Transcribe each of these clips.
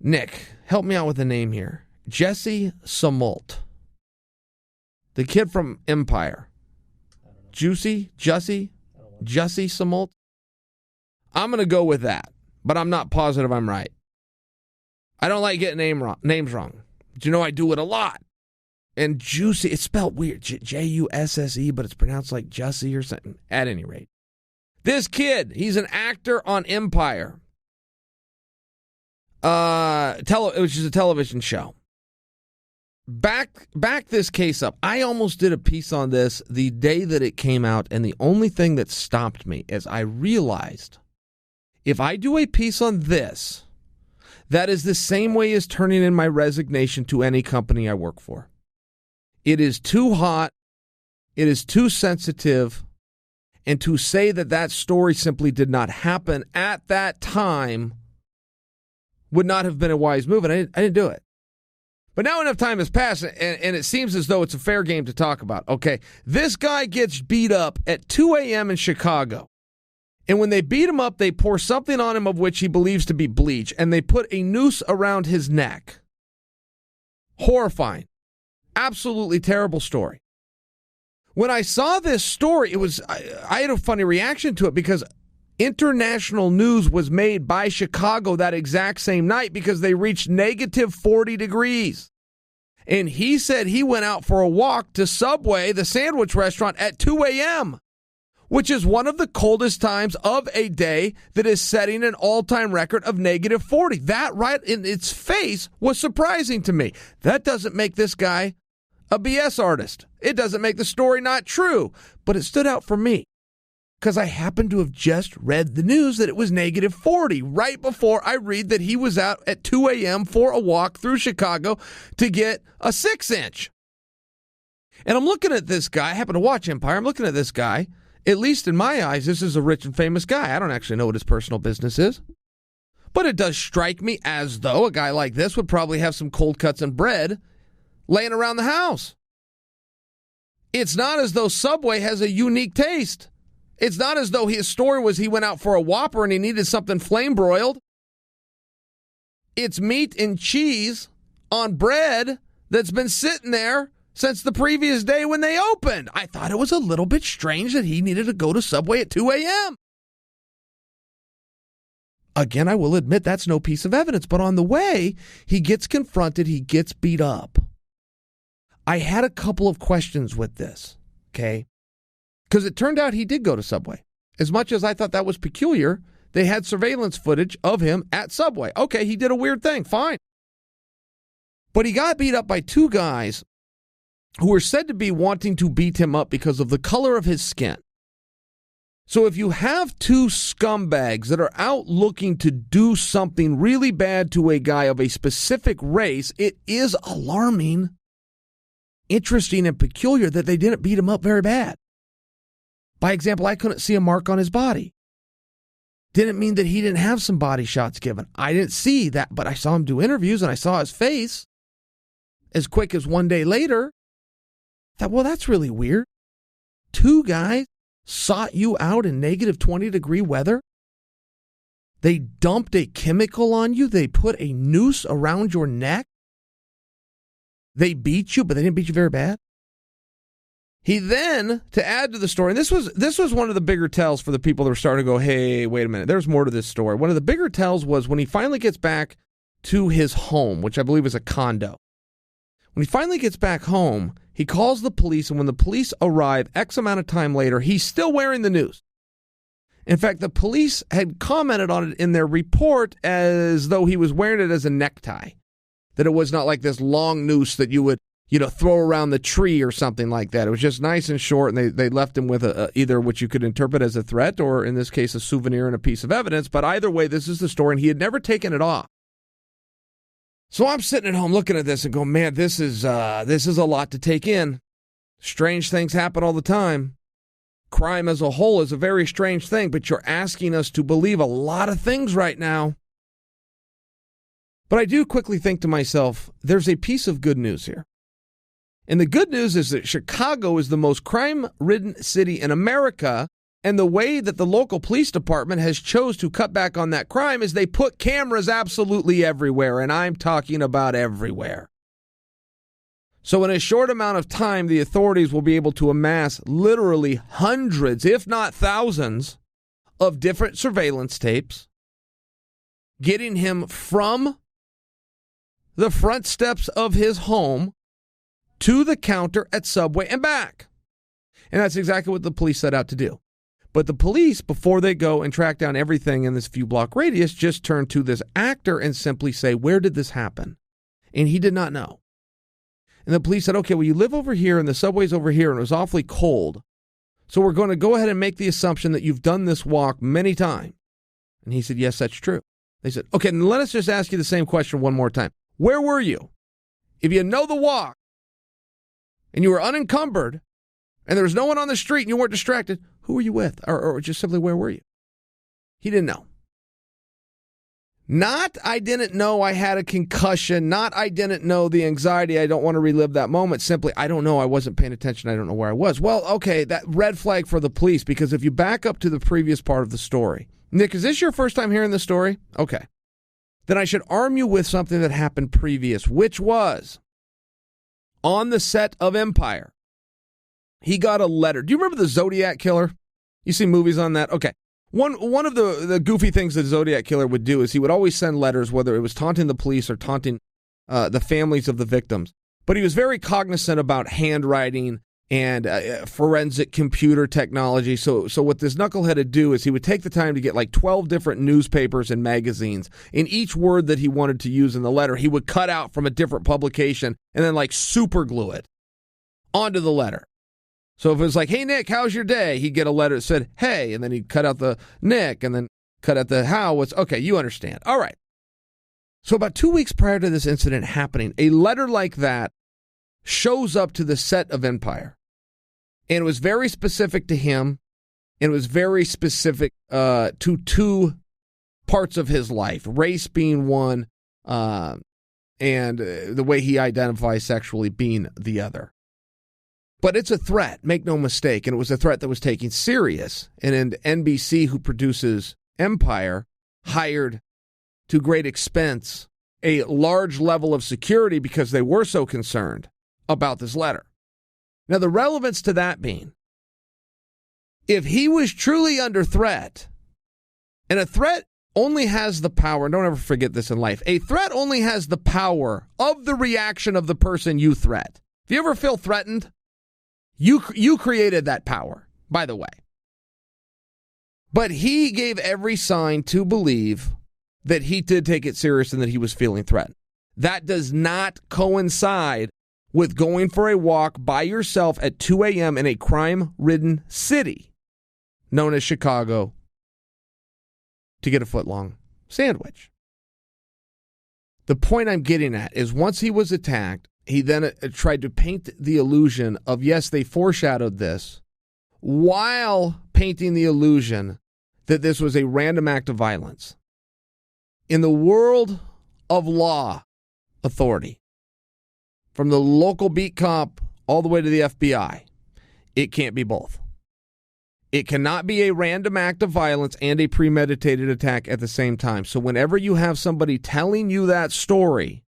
Nick, help me out with the name here. Jussie Smollett. The kid from Empire. Jussie Smollett. I'm going to go with that, but I'm not positive I'm right. I don't like getting names wrong. Do you know I do it a lot? And Jussie, it's spelled weird. Jusse, but it's pronounced like Jussie or something. At any rate. This kid, he's an actor on Empire. Which is a television show. Back this case up. I almost did a piece on this the day that it came out, and the only thing that stopped me is I realized if I do a piece on this, that is the same way as turning in my resignation to any company I work for. It is too hot. It is too sensitive. And to say that story simply did not happen at that time would not have been a wise move, and I didn't do it. But now enough time has passed, and it seems as though it's a fair game to talk about. Okay, this guy gets beat up at 2 a.m. in Chicago. And when they beat him up, they pour something on him of which he believes to be bleach, and they put a noose around his neck. Horrifying. Absolutely terrible story. When I saw this story, I had a funny reaction to it because international news was made by Chicago that exact same night because they reached negative 40 degrees. And he said he went out for a walk to Subway, the sandwich restaurant, at 2 a.m., which is one of the coldest times of a day that is setting an all-time record of negative 40. That right in its face was surprising to me. That doesn't make this guy a BS artist. It doesn't make the story not true, but it stood out for me because I happened to have just read the news that it was negative 40 right before I read that he was out at 2 a.m. for a walk through Chicago to get a 6-inch. And I'm looking at this guy. I happen to watch Empire. I'm looking at this guy. At least in my eyes, this is a rich and famous guy. I don't actually know what his personal business is. But it does strike me as though a guy like this would probably have some cold cuts and bread laying around the house. It's not as though Subway has a unique taste. It's not as though his story was he went out for a Whopper and he needed something flame broiled. It's meat and cheese on bread that's been sitting there since the previous day when they opened. I thought it was a little bit strange that he needed to go to Subway at 2 a.m. Again, I will admit that's no piece of evidence, but on the way, he gets confronted, he gets beat up. I had a couple of questions with this, okay? Because it turned out he did go to Subway. As much as I thought that was peculiar, they had surveillance footage of him at Subway. Okay, he did a weird thing, fine. But he got beat up by two guys who were said to be wanting to beat him up because of the color of his skin. So if you have two scumbags that are out looking to do something really bad to a guy of a specific race, it is alarming, interesting, and peculiar that they didn't beat him up very bad. By example, I couldn't see a mark on his body. Didn't mean that he didn't have some body shots given. I didn't see that, but I saw him do interviews and I saw his face as quick as one day later. I thought, well, that's really weird. Two guys sought you out in negative 20-degree weather. They dumped a chemical on you. They put a noose around your neck. They beat you, but they didn't beat you very bad. He then, to add to the story, and this was one of the bigger tells for the people that were starting to go, hey, wait a minute, there's more to this story. One of the bigger tells was when he finally gets back to his home, which I believe is a condo. When he finally gets back home, he calls the police, and when the police arrive X amount of time later, he's still wearing the noose. In fact, the police had commented on it in their report as though he was wearing it as a necktie, that it was not like this long noose that you would throw around the tree or something like that. It was just nice and short, and they left him with either which you could interpret as a threat or, in this case, a souvenir and a piece of evidence. But either way, this is the story, and he had never taken it off. So I'm sitting at home looking at this and going, man, this is a lot to take in. Strange things happen all the time. Crime as a whole is a very strange thing, but you're asking us to believe a lot of things right now. But I do quickly think to myself, there's a piece of good news here. And the good news is that Chicago is the most crime-ridden city in America, And the way that the local police department has chose to cut back on that crime is they put cameras absolutely everywhere, and I'm talking about everywhere. So in a short amount of time, the authorities will be able to amass literally hundreds, if not thousands, of different surveillance tapes, getting him from the front steps of his home to the counter at Subway and back. And that's exactly what the police set out to do. But the police, before they go and track down everything in this few block radius, just turn to this actor and simply say, where did this happen? And he did not know. And the police said, okay, well, you live over here and the subway's over here and it was awfully cold. So we're going to go ahead and make the assumption that you've done this walk many times. And he said, yes, that's true. They said, okay, then let us just ask you the same question one more time. Where were you? If you know the walk and you were unencumbered and there was no one on the street and you weren't distracted, who were you with? Or just simply, where were you? He didn't know. Not, I didn't know I had a concussion. Not, I didn't know the anxiety. I don't want to relive that moment. Simply, I don't know. I wasn't paying attention. I don't know where I was. Well, okay, that red flag for the police, because if you back up to the previous part of the story. Nick, is this your first time hearing the story? Okay. Then I should arm you with something that happened previous, which was on the set of Empire. He got a letter. Do you remember the Zodiac Killer? You see movies on that? Okay. One of the goofy things that Zodiac Killer would do is he would always send letters, whether it was taunting the police or taunting the families of the victims. But he was very cognizant about handwriting and forensic computer technology. So what this knucklehead would do is he would take the time to get like 12 different newspapers and magazines. In each word that he wanted to use in the letter, he would cut out from a different publication and then like super glue it onto the letter. So if it was like, hey, Nick, how's your day? He'd get a letter that said, hey, and then he'd cut out the Nick and then cut out the how. Okay, you understand. All right. So about 2 weeks prior to this incident happening, a letter like that shows up to the set of Empire. And it was very specific to him. And it was very specific to two parts of his life, race being one, and the way he identifies sexually being the other. But it's a threat, make no mistake, and it was a threat that was taken serious. And NBC, who produces Empire, hired to great expense a large level of security because they were so concerned about this letter. Now, the relevance to that being, if he was truly under threat, and a threat only has the power, and don't ever forget this in life, a threat only has the power of the reaction of the person you threat. If you ever feel threatened, you created that power, by the way. But he gave every sign to believe that he did take it serious and that he was feeling threatened. That does not coincide with going for a walk by yourself at 2 a.m. in a crime-ridden city known as Chicago to get a foot-long sandwich. The point I'm getting at is once he was attacked, he then tried to paint the illusion of, yes, they foreshadowed this, while painting the illusion that this was a random act of violence. In the world of law authority, from the local beat cop all the way to the FBI, it can't be both. It cannot be a random act of violence and a premeditated attack at the same time. So whenever you have somebody telling you that story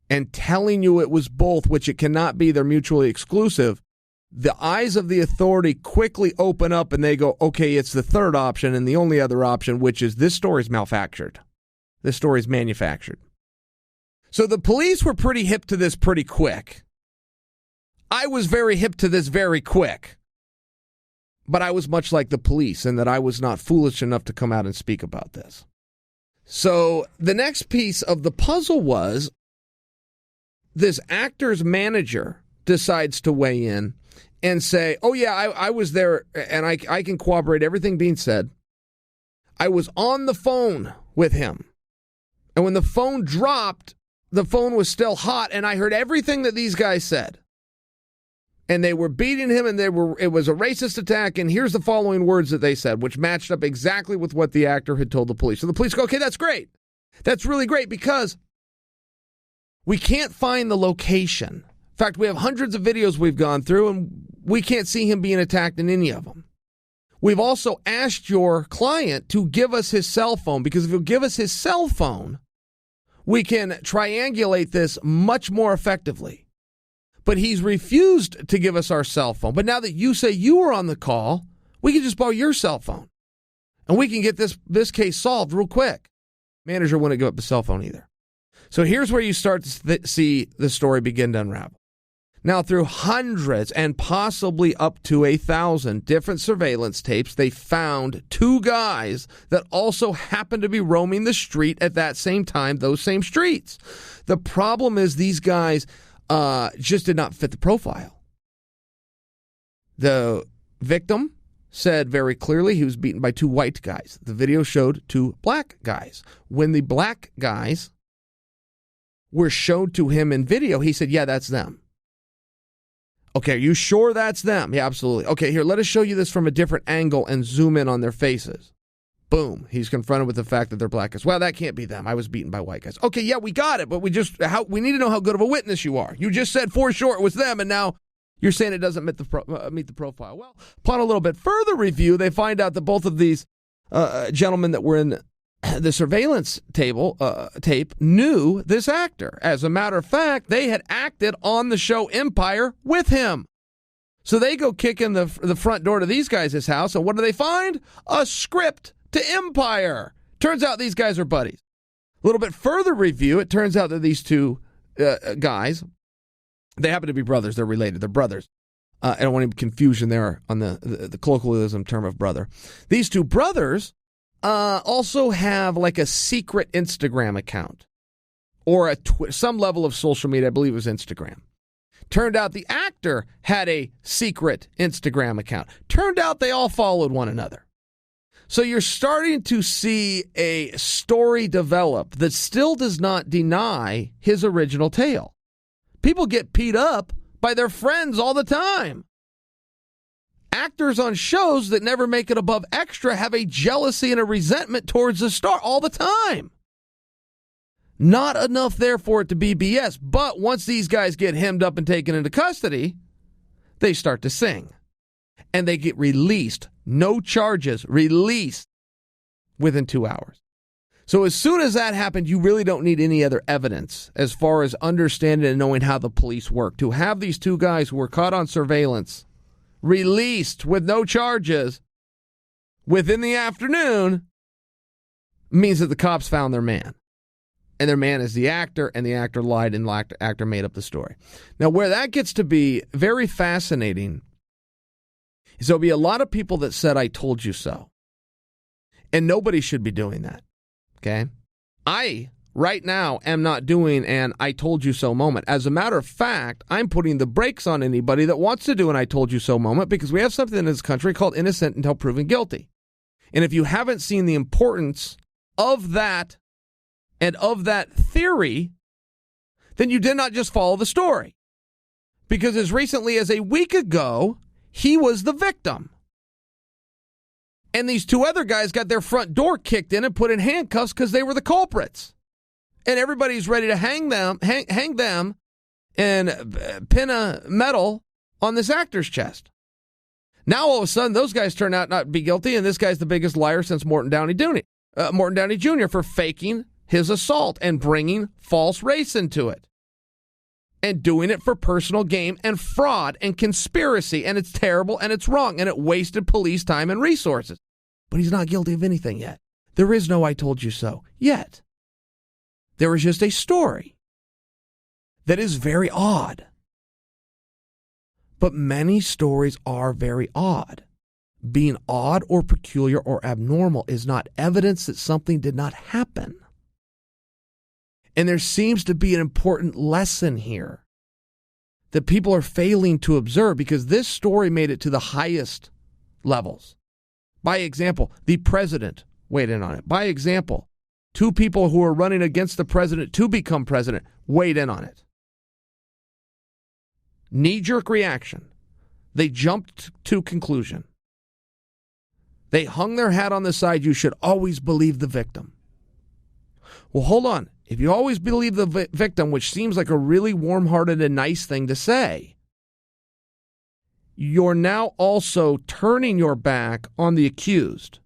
and telling you it was both, which it cannot be, they're mutually exclusive, the eyes of the authority quickly open up and they go, okay, it's the third option and the only other option, which is this story's manufactured. This story's manufactured. So the police were pretty hip to this pretty quick. I was very hip to this very quick. But I was much like the police in that I was not foolish enough to come out and speak about this. So the next piece of the puzzle was this actor's manager decides to weigh in and say, oh, yeah, I was there and I can corroborate everything being said. I was on the phone with him. And when the phone dropped, the phone was still hot and I heard everything that these guys said. And they were beating him and it was a racist attack. And here's the following words that they said, which matched up exactly with what the actor had told the police. So the police go, okay, that's great. That's really great because we can't find the location. In fact, we have hundreds of videos we've gone through and we can't see him being attacked in any of them. We've also asked your client to give us his cell phone, because if he'll give us his cell phone, we can triangulate this much more effectively. But he's refused to give us our cell phone. But now that you say you were on the call, we can just borrow your cell phone. And we can get this case solved real quick. Manager wouldn't give up the cell phone either. So here's where you start to see the story begin to unravel. Now, through hundreds and possibly up to 1,000 different surveillance tapes, they found two guys that also happened to be roaming the street at that same time, those same streets. The problem is these guys just did not fit the profile. The victim said very clearly he was beaten by two white guys. The video showed two black guys. When the black guys were showed to him in video, he said, yeah, that's them. Okay, are you sure that's them? Yeah, absolutely. Okay, here, let us show you this from a different angle and zoom in on their faces. Boom. He's confronted with the fact that they're black guys. Well, that can't be them. I was beaten by white guys. Okay, yeah, we got it, but we need to know how good of a witness you are. You just said for sure it was them, and now you're saying it doesn't meet the profile. Well, upon a little bit further review, they find out that both of these gentlemen that were in the surveillance tape knew this actor. As a matter of fact, they had acted on the show Empire with him. So they go kick in the front door to these guys' house, and what do they find? A script to Empire. Turns out these guys are buddies. A little bit further review, it turns out that these two guys, they happen to be brothers. They're related. They're brothers. I don't want any confusion there on the colloquialism term of brother. These two brothers also have like a secret Instagram account or some level of social media. I believe it was Instagram. Turned out the actor had a secret Instagram account. Turned out they all followed one another. So you're starting to see a story develop that still does not deny his original tale. People get beat up by their friends all the time. Actors on shows that never make it above extra have a jealousy and a resentment towards the star all the time. Not enough there for it to be BS, but once these guys get hemmed up and taken into custody, they start to sing. And they get released, no charges, released within 2 hours. So as soon as that happened, you really don't need any other evidence as far as understanding and knowing how the police work. To have these two guys who were caught on surveillance released with no charges within the afternoon means that the cops found their man. And their man is the actor, and the actor lied, and the actor made up the story. Now, where that gets to be very fascinating is there'll be a lot of people that said, I told you so. And nobody should be doing that. Okay? I, right now, am not doing an I told you so moment. As a matter of fact, I'm putting the brakes on anybody that wants to do an I told you so moment, because we have something in this country called innocent until proven guilty. And if you haven't seen the importance of that and of that theory, then you did not just follow the story. Because as recently as a week ago, he was the victim. And these two other guys got their front door kicked in and put in handcuffs because they were the culprits. And everybody's ready to hang them and pin a medal on this actor's chest. Now all of a sudden, those guys turn out not to be guilty, and this guy's the biggest liar since Morton Downey Jr. for faking his assault and bringing false race into it. And doing it for personal gain and fraud and conspiracy. And it's terrible and it's wrong. And it wasted police time and resources. But he's not guilty of anything yet. There is no I told you so yet. There is just a story that is very odd. But many stories are very odd. Being odd or peculiar or abnormal is not evidence that something did not happen. And there seems to be an important lesson here that people are failing to observe, because this story made it to the highest levels. By example, the president weighed in on it. By example, two people who are running against the president to become president weighed in on it. Knee-jerk reaction. They jumped to conclusion. They hung their hat on the side, you should always believe the victim. Well, hold on. If you always believe the victim, which seems like a really warm-hearted and nice thing to say, you're now also turning your back on the accused.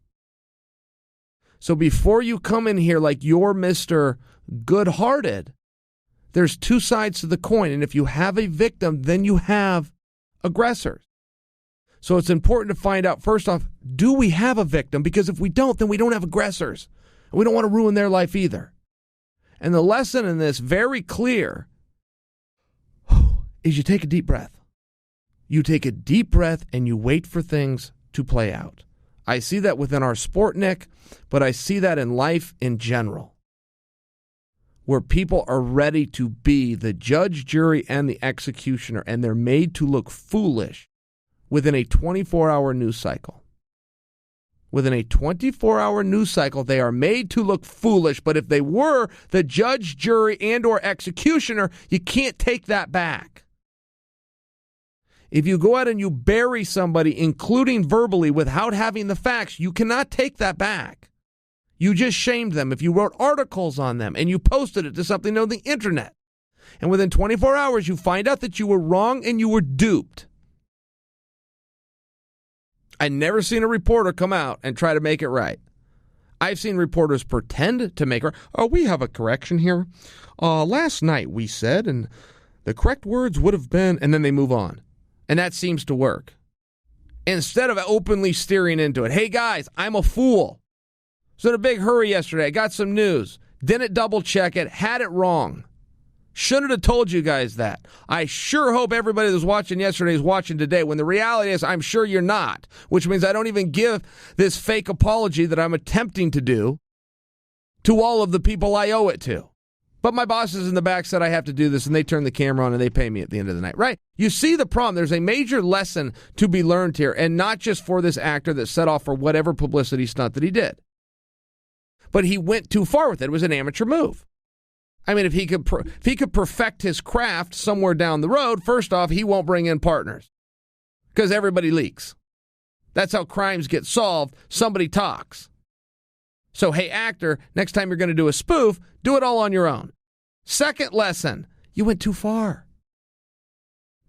So before you come in here like you're Mr. Good-hearted, there's two sides to the coin. And if you have a victim, then you have aggressors. So it's important to find out, first off, do we have a victim? Because if we don't, then we don't have aggressors. And we don't want to ruin their life either. And the lesson in this, very clear, is you take a deep breath. You take a deep breath and you wait for things to play out. I see that within our sport, Nick, but I see that in life in general, where people are ready to be the judge, jury, and the executioner, and they're made to look foolish within a 24-hour news cycle. Within a 24-hour news cycle, they are made to look foolish, but if they were the judge, jury, and or executioner, you can't take that back. If you go out and you bury somebody, including verbally, without having the facts, you cannot take that back. You just shamed them. If you wrote articles on them and you posted it to something on the internet, and within 24 hours you find out that you were wrong and you were duped. I've never seen a reporter come out and try to make it right. I've seen reporters pretend to make it right. Oh, we have a correction here. Last night we said, and the correct words would have been, and then they move on. And that seems to work. Instead of openly steering into it. Hey, guys, I'm a fool. Was in a big hurry yesterday. I got some news. Didn't double check it. Had it wrong. Shouldn't have told you guys that. I sure hope everybody that was watching yesterday is watching today, when the reality is I'm sure you're not, which means I don't even give this fake apology that I'm attempting to do to all of the people I owe it to. But my bosses in the back said I have to do this, and they turn the camera on and they pay me at the end of the night, right? You see the problem. There's a major lesson to be learned here, and not just for this actor that set off for whatever publicity stunt that he did. But he went too far with it. It was an amateur move. I mean, if he could perfect his craft somewhere down the road, first off, he won't bring in partners because everybody leaks. That's how crimes get solved. Somebody talks. So, hey, actor, next time you're going to do a spoof, do it all on your own. Second lesson, you went too far.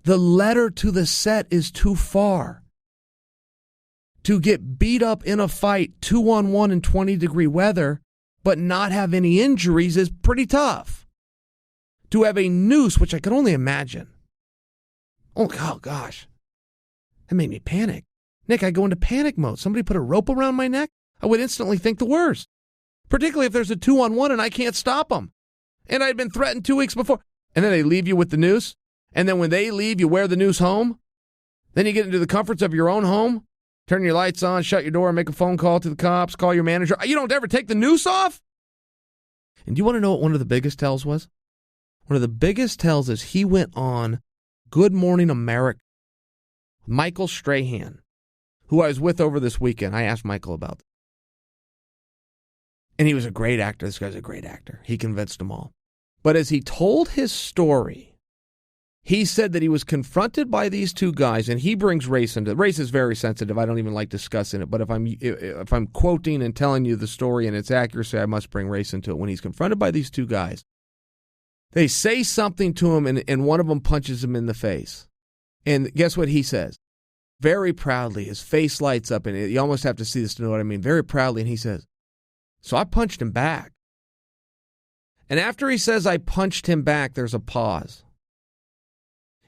The letter to the set is too far. To get beat up in a fight 2-on-1 in 20-degree weather, but not have any injuries is pretty tough. To have a noose, which I can only imagine. Oh, gosh. That made me panic. Nick, I go into panic mode. Somebody put a rope around my neck? I would instantly think the worst. Particularly if there's a 2-on-1 and I can't stop them. And I'd been threatened 2 weeks before. And then they leave you with the noose. And then when they leave, you wear the noose home. Then you get into the comforts of your own home. Turn your lights on, shut your door, make a phone call to the cops, call your manager. You don't ever take the noose off? And do you want to know what one of the biggest tells was? One of the biggest tells is he went on Good Morning America. Michael Strahan, who I was with over this weekend. I asked Michael about this. And he was a great actor. This guy's a great actor. He convinced them all. But as he told his story, he said that he was confronted by these two guys, and he brings race into it. Race is very sensitive. I don't even like discussing it. But if I'm quoting and telling you the story and its accuracy, I must bring race into it. When he's confronted by these two guys, they say something to him, and one of them punches him in the face. And guess what he says? Very proudly, his face lights up, and you almost have to see this to know what I mean. Very proudly, and he says, so I punched him back. And after he says I punched him back, there's a pause.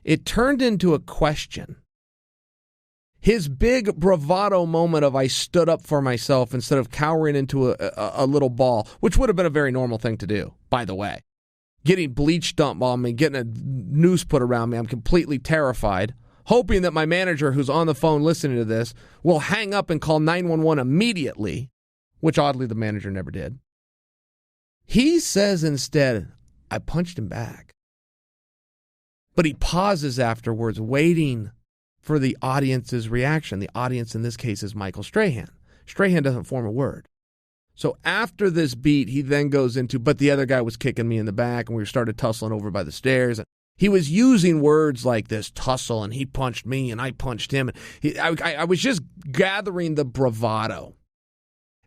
It turned into a question. His big bravado moment of I stood up for myself instead of cowering into a little ball, which would have been a very normal thing to do, by the way. Getting bleach dumped on me, getting a noose put around me, I'm completely terrified, hoping that my manager who's on the phone listening to this will hang up and call 911 immediately, which oddly the manager never did. He says instead, I punched him back. But he pauses afterwards, waiting for the audience's reaction. The audience in this case is Michael Strahan. Strahan doesn't form a word. So after this beat, he then goes into, but the other guy was kicking me in the back, and we started tussling over by the stairs. He was using words like this, tussle, and he punched me, and I punched him. I was just gathering the bravado.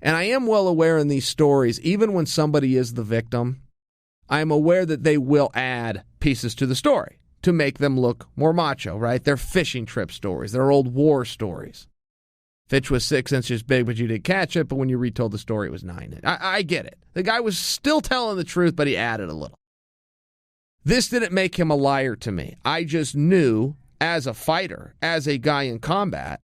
And I am well aware in these stories, even when somebody is the victim, I am aware that they will add pieces to the story. to make them look more macho, right? They're fishing trip stories. They're old war stories. Fish was 6 inches big, but you didn't catch it. But when you retold the story, it was 9. I get it. The guy was still telling the truth, but he added a little. This didn't make him a liar to me. I just knew as a fighter, as a guy in combat,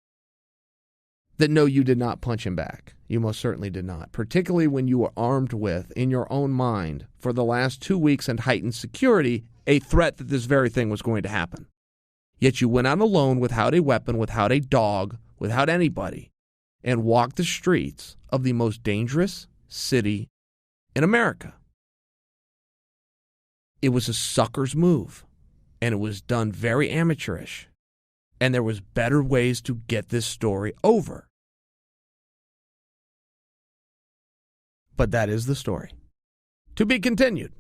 that no, you did not punch him back. You most certainly did not, particularly when you were armed with, in your own mind, for the last 2 weeks and heightened security, a threat that this very thing was going to happen. Yet you went out alone without a weapon, without a dog, without anybody, and walked the streets of the most dangerous city in America. It was a sucker's move, and it was done very amateurish, and there was better ways to get this story over. But that is the story. To be continued.